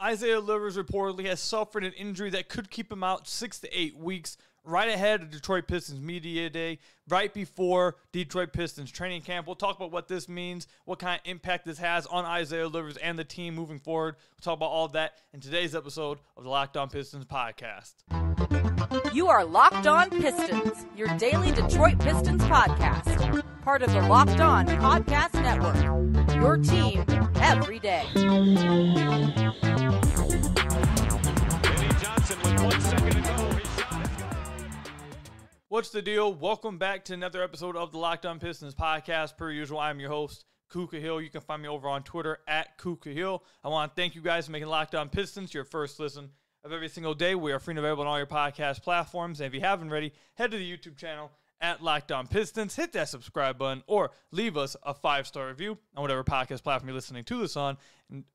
Isaiah Livers reportedly has suffered an injury that could keep him out 6 to 8 weeks, right ahead of Detroit Pistons Media Day, right before Detroit Pistons training camp. We'll talk about what this means, what kind of impact this has on Isaiah Livers and the team moving forward. We'll talk about all of that in today's episode of the Locked On Pistons podcast. You are Locked On Pistons, your daily Detroit Pistons podcast. Part of the Locked On Podcast Network, your team every day. What's the deal? Welcome back to another episode of the Locked On Pistons podcast. Per usual, I'm your host, Kuka Hill. You can find me over on Twitter at Kuka Hill. I want to thank you guys for making Locked On Pistons your first listen of every single day. We are free and available on all your podcast platforms. And if you haven't already, head to the YouTube channel at Locked On Pistons. Hit that subscribe button or leave us a 5-star review on whatever podcast platform you're listening to this on. And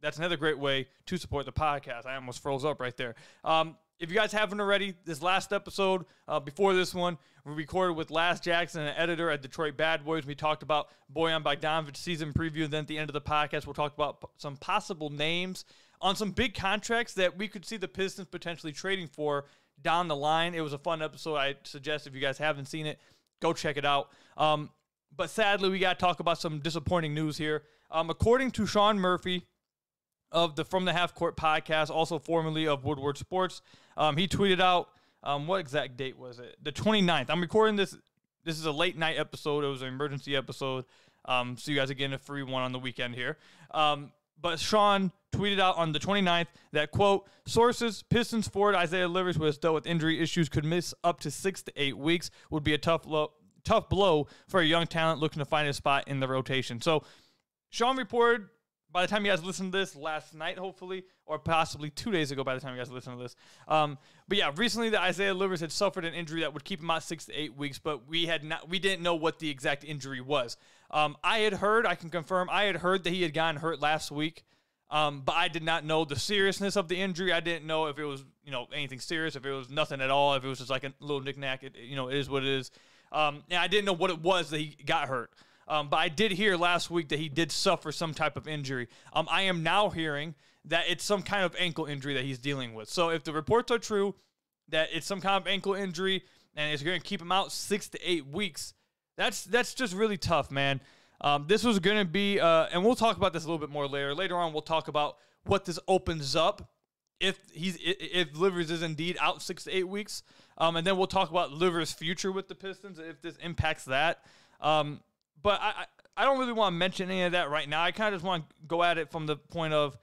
that's another great way to support the podcast. I almost froze up right there. If you guys haven't already, this last episode, before this one, we recorded with Laz Jackson, an editor at Detroit Bad Boys. We talked about Bojan Bogdanovic's season preview. And then at the end of the podcast, we'll talk about some possible names on some big contracts that we could see the Pistons potentially trading for down the line. It was a fun episode. I suggest if you guys haven't seen it, go check it out. But sadly, we got to talk about some disappointing news here. According to Sean Murphy of the From the Half Court podcast, also formerly of Woodward Sports, he tweeted out, what exact date was it? The 29th. I'm recording this. This is a late night episode. It was an emergency episode. So you guys are getting a free one on the weekend here. But Sean tweeted out on the 29th that, quote, sources, Pistons forward Isaiah Livers, who has dealt with injury issues, could miss up to 6 to 8 weeks, would be a tough blow for a young talent looking to find a spot in the rotation. So Sean reported, by the time you guys listen to this, last night, hopefully, or possibly 2 days ago by the time you guys listen to this. But yeah, recently the Isaiah Livers had suffered an injury that would keep him out 6 to 8 weeks, but we didn't know what the exact injury was. I can confirm, I had heard that he had gotten hurt last week, but I did not know the seriousness of the injury. I didn't know if it was, anything serious, if it was nothing at all, if it was just like a little knick-knack, it is what it is. And I didn't know what it was that he got hurt. But I did hear last week that he did suffer some type of injury. I am now hearing that it's some kind of ankle injury that he's dealing with. So if the reports are true, that it's some kind of ankle injury and it's going to keep him out 6 to 8 weeks, that's just really tough, man. This was going to be, and we'll talk about this a little bit more later. Later on, we'll talk about what this opens up if Livers is indeed out 6 to 8 weeks. And then we'll talk about Livers' future with the Pistons, if this impacts that. But I don't really want to mention any of that right now. I kind of just want to go at it from the point of,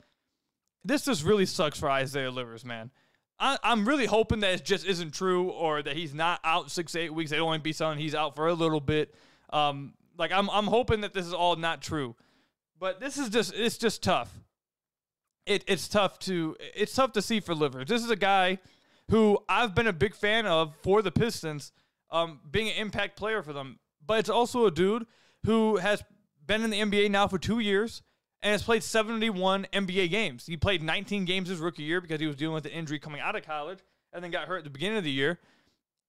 this just really sucks for Isaiah Livers, man. I'm really hoping that it just isn't true, or that he's not out 6 to 8 weeks. They only be selling he's out for a little bit. I'm hoping that this is all not true. But it's just tough. It's tough to see for Livers. This is a guy who I've been a big fan of for the Pistons, being an impact player for them. But it's also a dude who has been in the NBA now for 2 years and has played 71 NBA games. He played 19 games his rookie year because he was dealing with an injury coming out of college and then got hurt at the beginning of the year.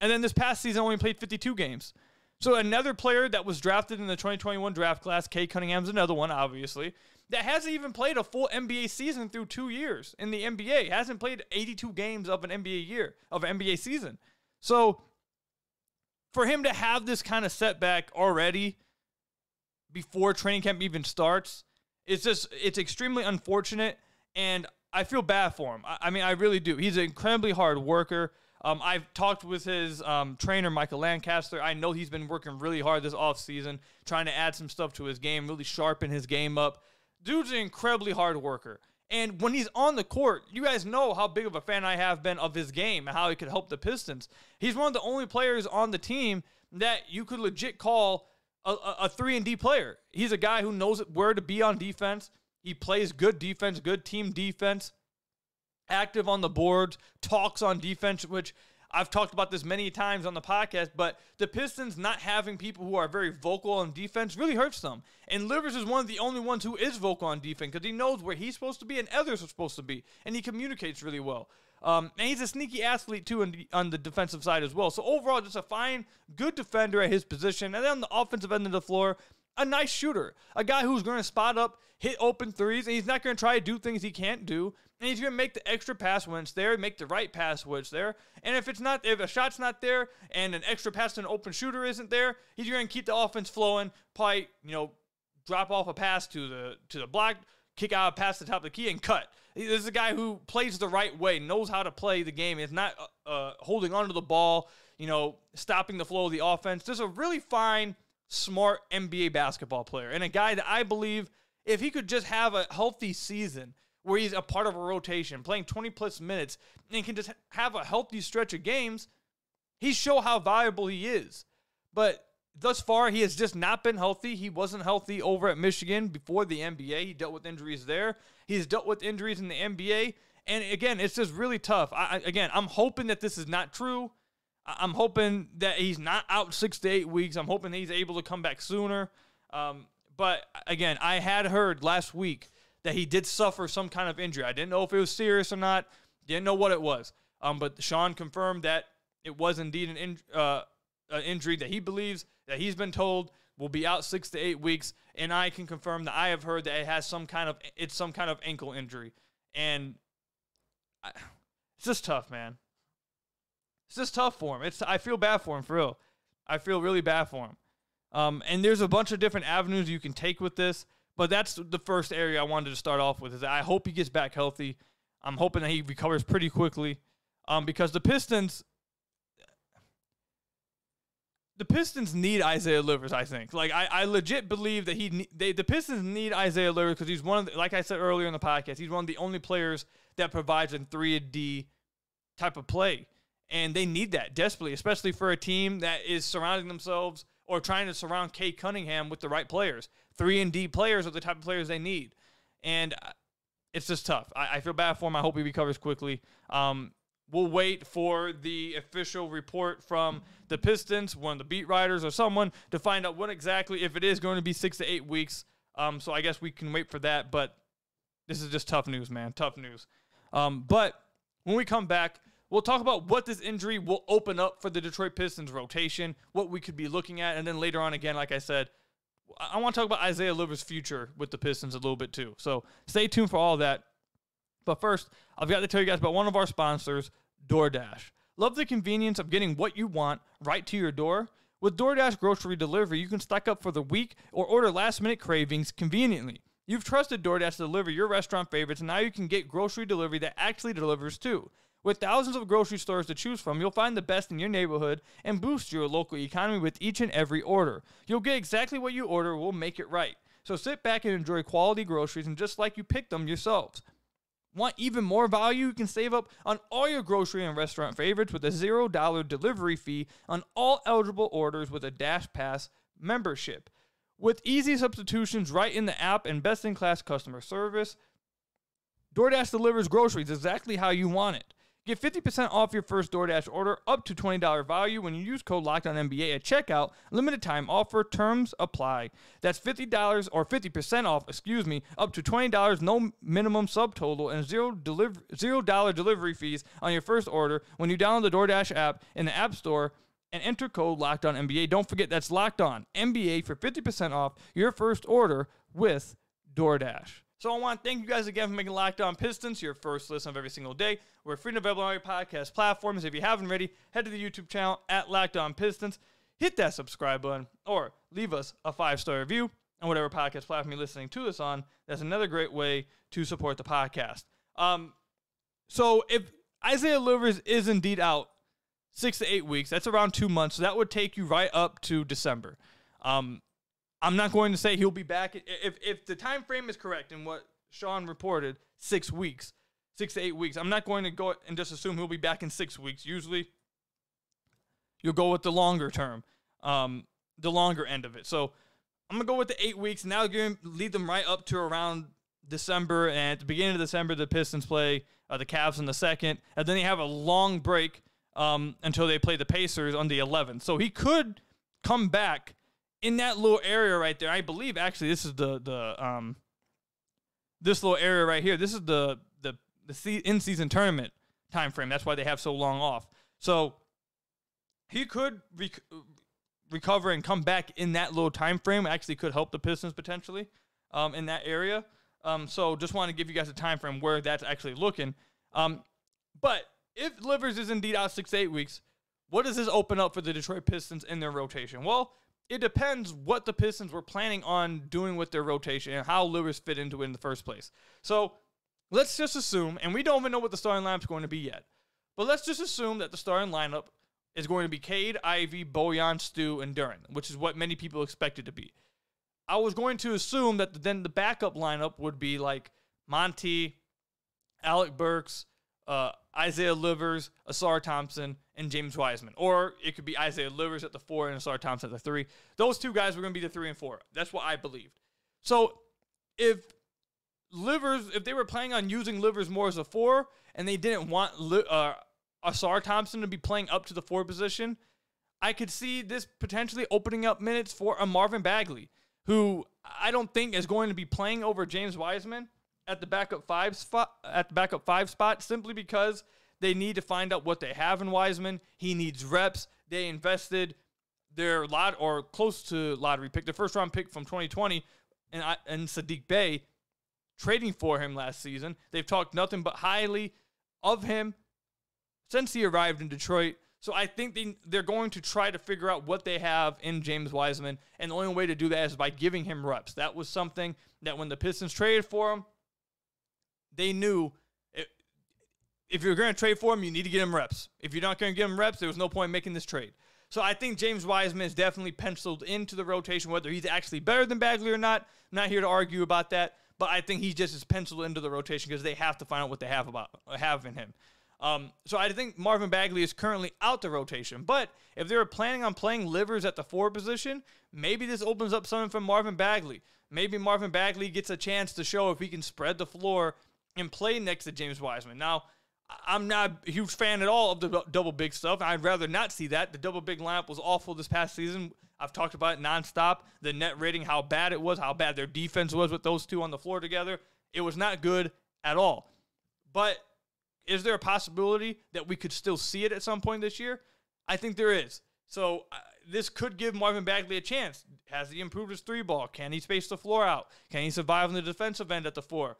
And then this past season only played 52 games. So another player that was drafted in the 2021 draft class, Cade Cunningham's another one, obviously, that hasn't even played a full NBA season through 2 years in the NBA. Hasn't played 82 games of an NBA season. So for him to have this kind of setback already before training camp even starts, it's extremely unfortunate, and I feel bad for him. I mean, I really do. He's an incredibly hard worker. I've talked with his trainer, Michael Lancaster. I know he's been working really hard this offseason, trying to add some stuff to his game, really sharpen his game up. Dude's an incredibly hard worker. And when he's on the court, you guys know how big of a fan I have been of his game and how he could help the Pistons. He's one of the only players on the team that you could legit call a 3-and-D player. He's a guy who knows where to be on defense. He plays good defense, good team defense, active on the boards, talks on defense, which I've talked about this many times on the podcast, but the Pistons not having people who are very vocal on defense really hurts them. And Livers is one of the only ones who is vocal on defense because he knows where he's supposed to be and others are supposed to be, and he communicates really well. And he's a sneaky athlete, too, on the defensive side as well. So overall, just a fine, good defender at his position. And then on the offensive end of the floor, a nice shooter, a guy who's going to spot up, hit open threes, and he's not going to try to do things he can't do. And he's going to make the extra pass when it's there, make the right pass when it's there. And if a shot's not there and an extra pass to an open shooter isn't there, he's going to keep the offense flowing, probably, drop off a pass to the block, kick out a pass to the top of the key, and cut. This is a guy who plays the right way, knows how to play the game. Is not holding onto the ball, stopping the flow of the offense. Just a really fine, smart NBA basketball player. And a guy that I believe if he could just have a healthy season where he's a part of a rotation, playing 20-plus minutes, and can just have a healthy stretch of games, he show how valuable he is. But thus far, he has just not been healthy. He wasn't healthy over at Michigan before the NBA. He dealt with injuries there. He's dealt with injuries in the NBA. And again, it's just really tough. I'm hoping that this is not true. I'm hoping that he's not out 6 to 8 weeks. I'm hoping he's able to come back sooner. But again, I had heard last week that he did suffer some kind of injury. I didn't know if it was serious or not. Didn't know what it was. But Sean confirmed that it was indeed an injury that he believes, that he's been told will be out 6 to 8 weeks. And I can confirm that I have heard that it has some kind of ankle injury. And it's just tough, man. It's just tough for him. I feel bad for him, for real. I feel really bad for him. And there's a bunch of different avenues you can take with this, but that's the first area I wanted to start off with. Is that I hope he gets back healthy. I'm hoping that he recovers pretty quickly, because the Pistons need Isaiah Livers. I think, I legit believe that the Pistons need Isaiah Livers because he's one of the, like I said earlier in the podcast, he's one of the only players that provides a 3-and-D type of play, and they need that desperately, especially for a team that is surrounding themselves or trying to surround Kate Cunningham with the right players. 3-and-D players are the type of players they need. And it's just tough. I feel bad for him. I hope he recovers quickly. We'll wait for the official report from the Pistons, one of the beat writers or someone, to find out what exactly, if it is going to be 6 to 8 weeks. So I guess we can wait for that. But this is just tough news, man. Tough news. But when we come back, we'll talk about what this injury will open up for the Detroit Pistons rotation, what we could be looking at, and then later on, again, like I said, I want to talk about Isaiah Livers' future with the Pistons a little bit too. So stay tuned for all of that. But first, I've got to tell you guys about one of our sponsors, DoorDash. Love the convenience of getting what you want right to your door? With DoorDash grocery delivery, you can stock up for the week or order last-minute cravings conveniently. You've trusted DoorDash to deliver your restaurant favorites, and now you can get grocery delivery that actually delivers too. With thousands of grocery stores to choose from, you'll find the best in your neighborhood and boost your local economy with each and every order. You'll get exactly what you order. We'll make it right. So sit back and enjoy quality groceries, and just like you picked them yourselves. Want even more value? You can save up on all your grocery and restaurant favorites with a $0 delivery fee on all eligible orders with a Dash Pass membership. With easy substitutions right in the app and best-in-class customer service, DoorDash delivers groceries exactly how you want it. Get 50% off your first DoorDash order up to $20 value when you use code LOCKEDONNBA at checkout. Limited time offer. Terms apply. That's $50 or 50% off, up to $20, no minimum subtotal, and $0 delivery fees on your first order when you download the DoorDash app in the App Store and enter code LOCKEDONNBA. Don't forget, that's LOCKEDONNBA for 50% off your first order with DoorDash. So I want to thank you guys again for making Locked On Pistons your first listen of every single day. We're free and available on your podcast platforms. If you haven't already, head to the YouTube channel at Locked On Pistons. Hit that subscribe button or leave us a 5-star review on whatever podcast platform you're listening to this on. That's another great way to support the podcast. So if Isaiah Livers is indeed out 6 to 8 weeks, that's around 2 months. So that would take you right up to December. I'm not going to say he'll be back. If the time frame is correct in what Sean reported, 6 weeks, 6 to 8 weeks, I'm not going to go and just assume he'll be back in 6 weeks. Usually, you'll go with the longer term, the longer end of it. So I'm going to go with the 8 weeks. Now you're going to lead them right up to around December. And at the beginning of December, the Pistons play the Cavs on the 2nd. And then they have a long break until they play the Pacers on the 11th. So he could come back in that little area right there. I believe actually this is this little area right here. This is the in-season tournament time frame. That's why they have so long off. So he could recover and come back in that little time frame. Actually could help the Pistons potentially in that area. So just want to give you guys a time frame where that's actually looking. But if Livers is indeed out 6 to 8 weeks, what does this open up for the Detroit Pistons in their rotation? Well, it depends what the Pistons were planning on doing with their rotation and how Livers fit into it in the first place. So let's just assume, and we don't even know what the starting lineup is going to be yet, but let's just assume that the starting lineup is going to be Cade, Ivy, Bojan, Stu, and Duren, which is what many people expect it to be. I was going to assume that then the backup lineup would be like Monty, Alec Burks, Isaiah Livers, Asar Thompson, and James Wiseman. Or it could be Isaiah Livers at the 4 and Asar Thompson at the 3. Those two guys were going to be the 3 and 4. That's what I believed. So if they were planning on using Livers more as a 4 and they didn't want Asar Thompson to be playing up to the 4 position, I could see this potentially opening up minutes for a Marvin Bagley, who I don't think is going to be playing over James Wiseman at the backup 5 spot, simply because they need to find out what they have in Wiseman. He needs reps. They invested their close to lottery pick, their first round pick from 2020, and Sadiq Bey, trading for him last season. They've talked nothing but highly of him since he arrived in Detroit. So I think they're going to try to figure out what they have in James Wiseman, and the only way to do that is by giving him reps. That was something that when the Pistons traded for him, they knew if you're going to trade for him, you need to get him reps. If you're not going to get him reps, there was no point in making this trade. So I think James Wiseman is definitely penciled into the rotation, whether he's actually better than Bagley or not. I'm not here to argue about that, but I think he just is penciled into the rotation because they have to find out what they have in him. So I think Marvin Bagley is currently out the rotation. But if they were planning on playing Livers at the 4 position, maybe this opens up something for Marvin Bagley. Maybe Marvin Bagley gets a chance to show if he can spread the floor and play next to James Wiseman. Now, I'm not a huge fan at all of the double big stuff. I'd rather not see that. The double big lineup was awful this past season. I've talked about it nonstop. The net rating, how bad it was, how bad their defense was with those two on the floor together. It was not good at all. But is there a possibility that we could still see it at some point this year? I think there is. So this could give Marvin Bagley a chance. Has he improved his 3-ball? Can he space the floor out? Can he survive on the defensive end at the 4?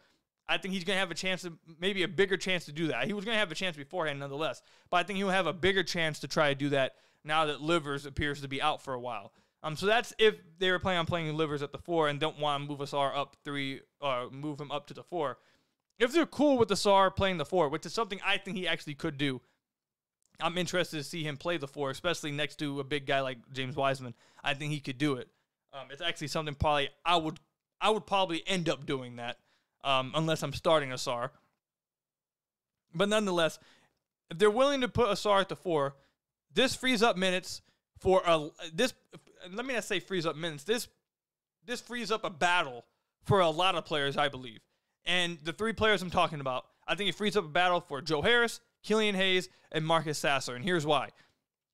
I think he's going to have a chance, maybe a bigger chance to do that. He was going to have a chance beforehand nonetheless, but I think he'll have a bigger chance to try to do that now that Livers appears to be out for a while. So that's if they were planning on playing Livers at the 4 and don't want to move Asar up 3 or move him up to the 4. If they're cool with Asar playing the 4, which is something I think he actually could do, I'm interested to see him play the 4, especially next to a big guy like James Wiseman. I think he could do it. It's actually something probably I would probably end up doing that. Unless I'm starting Asar. But nonetheless, if they're willing to put Asar at the 4, this frees up minutes for let me not say frees up minutes. This frees up a battle for a lot of players, I believe. And the 3 players I'm talking about, I think it frees up a battle for Joe Harris, Killian Hayes, and Marcus Sasser. And here's why.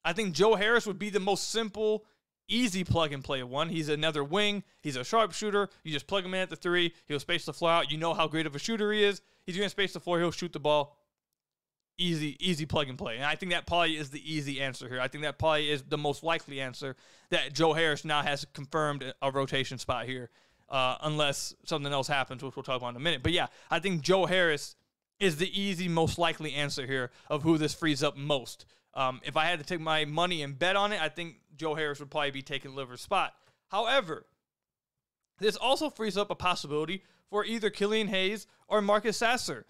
I think Joe Harris would be the most simple, easy plug-and-play one. He's another wing. He's a sharpshooter. You just plug him in at the 3. He'll space the floor out. You know how great of a shooter he is. He's going to space the floor. He'll shoot the ball. Easy plug-and-play. And I think that probably is the easy answer here. I think that probably is the most likely answer that Joe Harris now has confirmed a rotation spot here, unless something else happens, which we'll talk about in a minute. But yeah, I think Joe Harris is the easy, most likely answer here of who this frees up most. If I had to take my money and bet on it, I think Joe Harris would probably be taking Livers' spot. However, this also frees up a possibility for either Killian Hayes or Marcus Sasser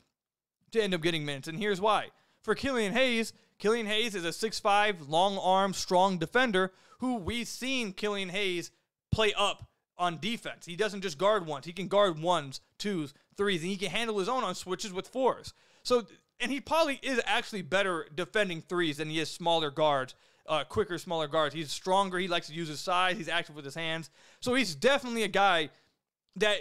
to end up getting minutes, and here's why. For Killian Hayes is a 6'5", long-arm, strong defender who we've seen Killian Hayes play up on defense. He doesn't just guard ones. He can guard 1s, 2s, 3s, and he can handle his own on switches with 4s. So, and he probably is actually better defending 3s than he is smaller guards, quicker, smaller guards. He's stronger. He likes to use his size. He's active with his hands. So he's definitely a guy that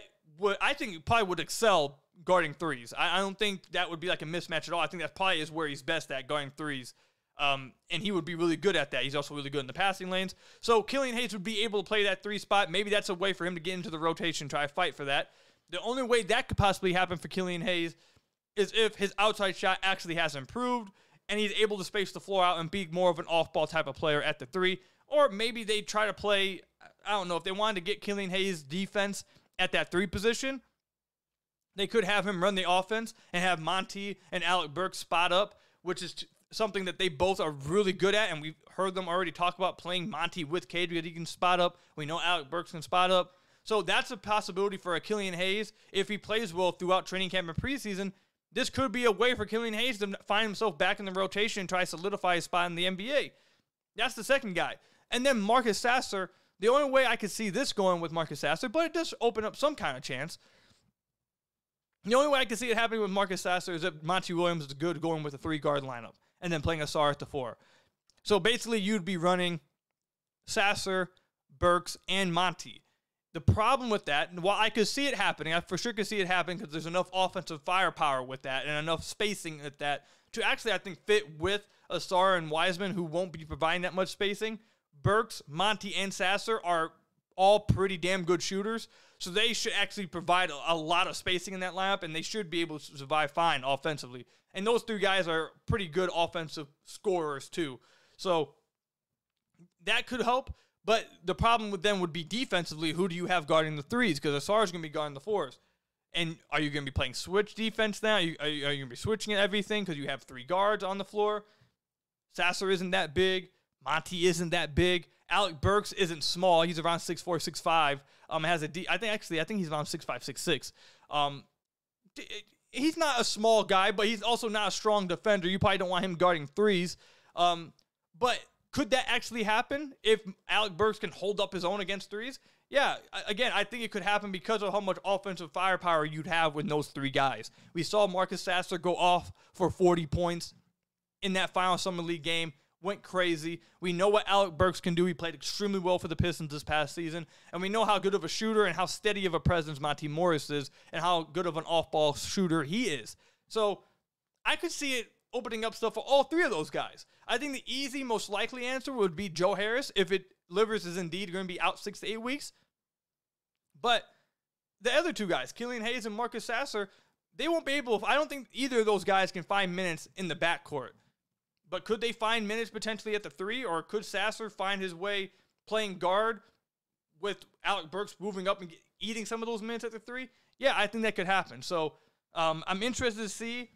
I think probably would excel guarding 3s. I don't think that would be like a mismatch at all. I think that probably is where he's best at, guarding 3s. And he would be really good at that. He's also really good in the passing lanes. So Killian Hayes would be able to play that 3 spot. Maybe that's a way for him to get into the rotation, try to fight for that. The only way that could possibly happen for Killian Hayes is if his outside shot actually has improved and he's able to space the floor out and be more of an off-ball type of player at the 3. Or maybe they try to play, I don't know, if they wanted to get Killian Hayes' defense at that 3 position, They could have him run the offense and have Monty and Alec Burks spot up, which is something that they both are really good at, and we've heard them already talk about playing Monty with Cade because he can spot up. We know Alec Burks can spot up. So that's a possibility for a Killian Hayes. If he plays well throughout training camp and preseason, this could be a way for Killian Hayes to find himself back in the rotation and try to solidify his spot in the NBA. That's the second guy. And then Marcus Sasser, the only way I could see this going with Marcus Sasser, but it does open up some kind of chance. The only way I can see it happening with Marcus Sasser is if Monty Williams is good going with a 3-guard lineup and then playing Ausar at the 4. So basically you'd be running Sasser, Burks, and Monty. The problem with that, and while I could see it happening, I for sure could see it happening because there's enough offensive firepower with that and enough spacing at that to actually, I think, fit with Ausar and Wiseman, who won't be providing that much spacing. Burks, Monty, and Sasser are all pretty damn good shooters, so they should actually provide a lot of spacing in that lineup, and they should be able to survive fine offensively. And those 3 guys are pretty good offensive scorers too. So that could help, but the problem with them would be defensively, who do you have guarding the 3s? Because Ausar is going to be guarding the 4s. And are you going to be playing switch defense now? Are you going to be switching at everything because you have 3 guards on the floor? Sasser isn't that big. Monty isn't that big. Alec Burks isn't small. He's around 6'4", 6'5". I think he's around 6'5", 6'6". He's not a small guy, but he's also not a strong defender. You probably don't want him guarding 3s. But could that actually happen if Alec Burks can hold up his own against 3s? Yeah, again, I think it could happen because of how much offensive firepower you'd have with those 3 guys. We saw Marcus Sasser go off for 40 points in that final Summer League game. Went crazy. We know what Alec Burks can do. He played extremely well for the Pistons this past season. And we know how good of a shooter and how steady of a presence Monty Morris is and how good of an off-ball shooter he is. So I could see it opening up stuff for all 3 of those guys. I think the easy, most likely answer would be Joe Harris if Livers is indeed going to be out 6 to 8 weeks. But the other 2 guys, Killian Hayes and Marcus Sasser, they won't be able, I don't think either of those guys can find minutes in the backcourt. But could they find minutes potentially at the 3, or could Sasser find his way playing guard with Alec Burks moving up and eating some of those minutes at the 3? Yeah, I think that could happen. So I'm interested to see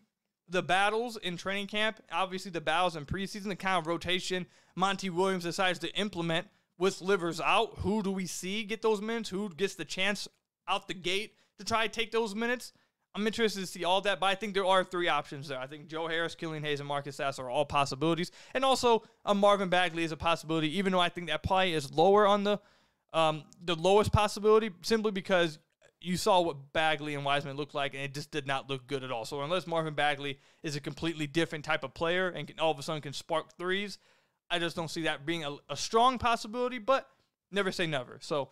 the battles in training camp, obviously the battles in preseason, the kind of rotation Monty Williams decides to implement with Livers out. Who do we see get those minutes? Who gets the chance out the gate to try to take those minutes? I'm interested to see all that, but I think there are 3 options there. I think Joe Harris, Killian Hayes, and Marcus Sasser are all possibilities. And also, Marvin Bagley is a possibility, even though I think that probably is lower on the lowest possibility, simply because you saw what Bagley and Wiseman looked like, and it just did not look good at all. So unless Marvin Bagley is a completely different type of player and all of a sudden can spark 3s, I just don't see that being a strong possibility, but never say never. So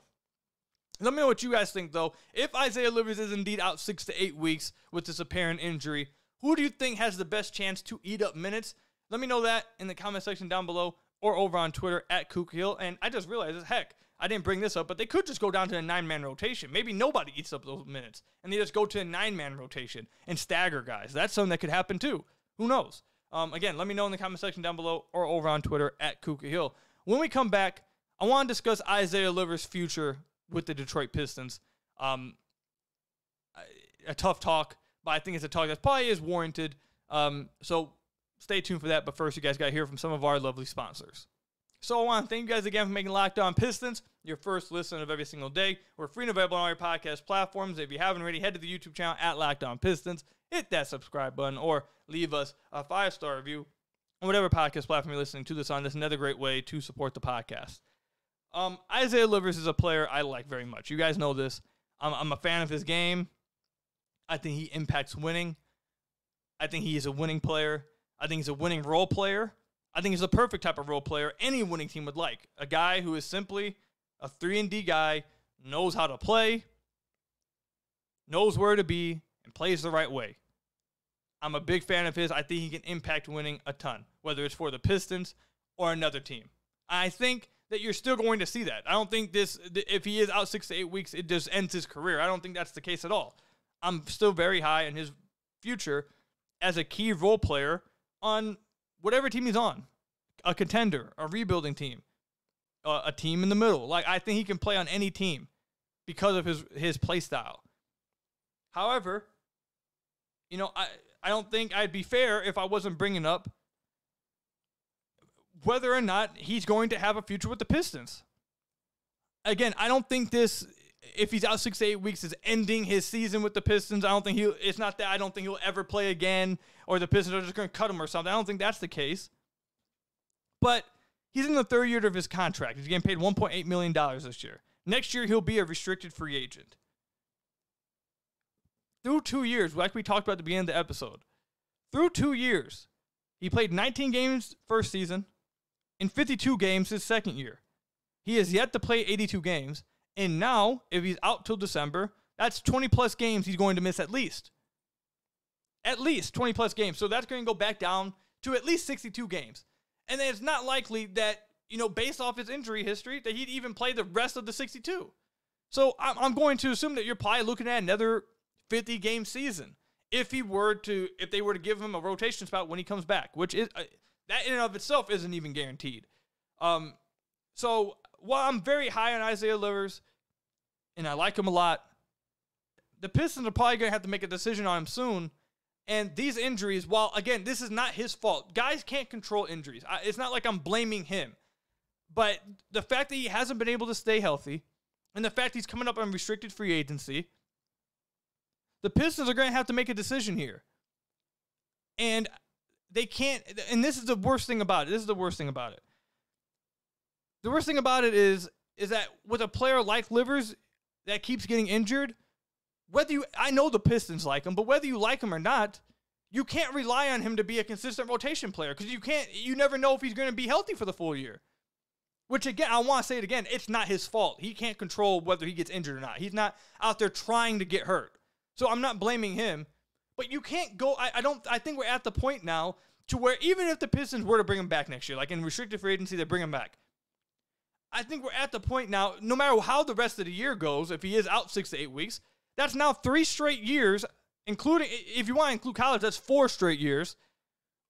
let me know what you guys think, though. If Isaiah Livers is indeed out 6 to 8 weeks with this apparent injury, who do you think has the best chance to eat up minutes? Let me know that in the comment section down below or over on Twitter at KookHill. And I just realized, heck, I didn't bring this up, but they could just go down to a 9-man rotation. Maybe nobody eats up those minutes, and they just go to a 9-man rotation and stagger guys. That's something that could happen, too. Who knows? Again, let me know in the comment section down below or over on Twitter at KookHill. When we come back, I want to discuss Isaiah Livers' future with the Detroit Pistons. A tough talk, but I think it's a talk that probably is warranted. So stay tuned for that. But first, you guys got to hear from some of our lovely sponsors. So I want to thank you guys again for making Locked On Pistons your first listen of every single day. We're free and available on all your podcast platforms. If you haven't already, head to the YouTube channel at Locked On Pistons. Hit that subscribe button or leave us a 5-star review on whatever podcast platform you're listening to this on. That's another great way to support the podcast. Isaiah Livers is a player I like very much. You guys know this. I'm a fan of his game. I think he impacts winning. I think he is a winning player. I think he's a winning role player. I think he's the perfect type of role player any winning team would like. A guy who is simply a 3-and-D guy, knows how to play, knows where to be, and plays the right way. I'm a big fan of his. I think he can impact winning a ton, whether it's for the Pistons or another team. I think that you're still going to see that. I don't think if he is out 6 to 8 weeks, it just ends his career. I don't think that's the case at all. I'm still very high in his future as a key role player on whatever team he's on. A contender, a rebuilding team, a team in the middle. Like, I think he can play on any team because of his play style. However, I don't think I'd be fair if I wasn't bringing up whether or not he's going to have a future with the Pistons. Again, I don't think this, if he's out 6 to 8 weeks, is ending his season with the Pistons. It's not that I don't think he'll ever play again or the Pistons are just going to cut him or something. I don't think that's the case. But he's in the third year of his contract. He's getting paid $1.8 million this year. Next year, he'll be a restricted free agent. Through 2 years, like we talked about at the beginning of the episode, through 2 years, he played 19 games first season and 52 games his second year. He has yet to play 82 games, and now, if he's out till December, that's 20-plus games he's going to miss at least. At least 20-plus games. So that's going to go back down to at least 62 games. And then it's not likely that, based off his injury history, that he'd even play the rest of the 62. So I'm going to assume that you're probably looking at another 50-game season if they were to give him a rotation spot when he comes back, which is that in and of itself isn't even guaranteed. So while I'm very high on Isaiah Livers, and I like him a lot, the Pistons are probably going to have to make a decision on him soon. And these injuries, while, again, this is not his fault. Guys can't control injuries. It's not like I'm blaming him. But the fact that he hasn't been able to stay healthy, and the fact he's coming up on restricted free agency, the Pistons are going to have to make a decision here. And they can't, and this is the worst thing about it. The worst thing about it is that with a player like Livers that keeps getting injured, I know the Pistons like him, but whether you like him or not, you can't rely on him to be a consistent rotation player because you never know if he's going to be healthy for the full year. Which, again, I want to say it again, it's not his fault. He can't control whether he gets injured or not. He's not out there trying to get hurt. So I'm not blaming him. But you can't go, I think we're at the point now to where even if the Pistons were to bring him back next year, like in restricted free agency, they bring him back. I think we're at the point now, no matter how the rest of the year goes, if he is out 6 to 8 weeks, that's now 3 straight years, including, if you want to include college, that's 4 straight years,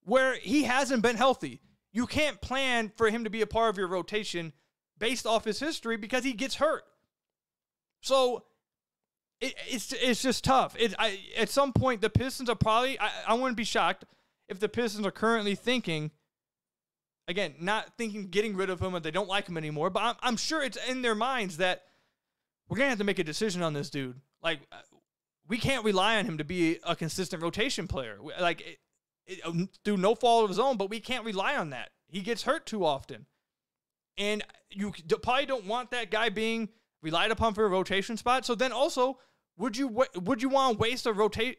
where he hasn't been healthy. You can't plan for him to be a part of your rotation based off his history because he gets hurt. So it's just tough. At some point, the Pistons are probably, I wouldn't be shocked if the Pistons are currently thinking, again, not thinking getting rid of him or they don't like him anymore, but I'm sure it's in their minds that we're going to have to make a decision on this dude. Like, we can't rely on him to be a consistent rotation player. Like, through no fault of his own, but we can't rely on that. He gets hurt too often. And you probably don't want that guy being relied upon for a rotation spot. So then also, would you want to waste a roster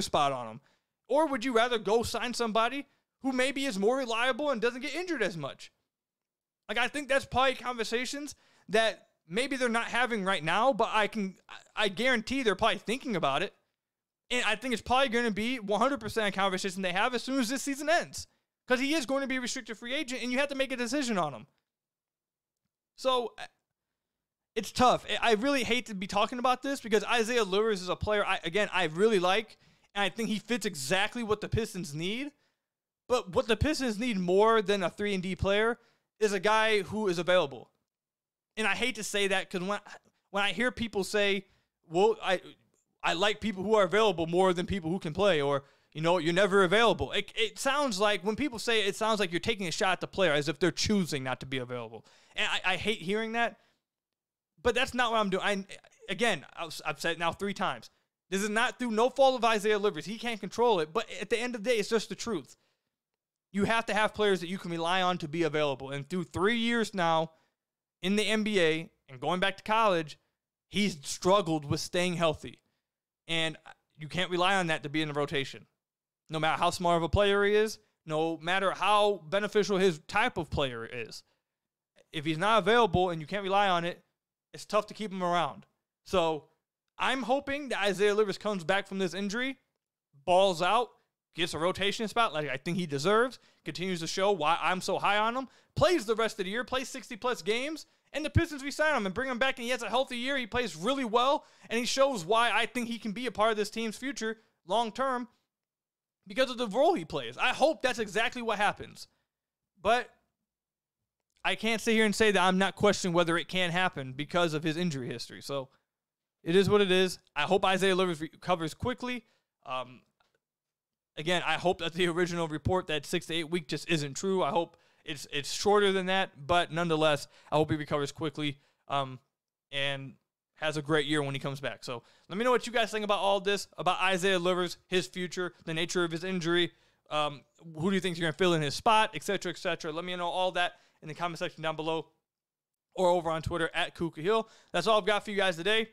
spot on him? Or would you rather go sign somebody who maybe is more reliable and doesn't get injured as much? Like, I think that's probably conversations that maybe they're not having right now, but I guarantee they're probably thinking about it. And I think it's probably going to be 100% a conversation they have as soon as this season ends. Because he is going to be a restricted free agent, and you have to make a decision on him. So, it's tough. I really hate to be talking about this because Isaiah Livers is a player, I really like, and I think he fits exactly what the Pistons need. But what the Pistons need more than a 3-and-D player is a guy who is available. And I hate to say that because when I hear people say, well, I like people who are available more than people who can play, or, you're never available. It sounds like, when people say it sounds like you're taking a shot at the player as if they're choosing not to be available. And I hate hearing that, but that's not what I'm doing. I've said it now 3 times. This is not through no fault of Isaiah Livers. He can't control it, but at the end of the day, it's just the truth. You have to have players that you can rely on to be available. And through 3 years now in the NBA and going back to college, he's struggled with staying healthy. And you can't rely on that to be in the rotation. No matter how smart of a player he is, no matter how beneficial his type of player is. If he's not available and you can't rely on it, it's tough to keep him around. So I'm hoping that Isaiah Livers comes back from this injury, balls out, gets a rotation spot like I think he deserves, continues to show why I'm so high on him, plays the rest of the year, plays 60-plus games, and the Pistons re-sign him and bring him back, and he has a healthy year. He plays really well, and he shows why I think he can be a part of this team's future long-term because of the role he plays. I hope that's exactly what happens. But I can't sit here and say that I'm not questioning whether it can happen because of his injury history. So it is what it is. I hope Isaiah Livers recovers quickly. Again, I hope that the original report that 6 to 8 week just isn't true. I hope it's shorter than that, but nonetheless, I hope he recovers quickly and has a great year when he comes back. So let me know what you guys think about all this, about Isaiah Livers, his future, the nature of his injury. Who do you think is going to fill in his spot, et cetera, et cetera. Let me know all that in the comment section down below or over on Twitter at Kuka Hill. That's all I've got for you guys today.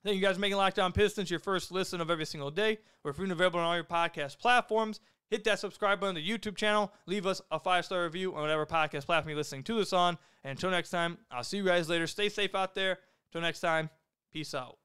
Thank you guys for making Locked On Pistons your first listen of every single day. We're free and available on all your podcast platforms. Hit that subscribe button to the YouTube channel. Leave us a 5-star review on whatever podcast platform you're listening to this on. And until next time, I'll see you guys later. Stay safe out there. Until next time, peace out.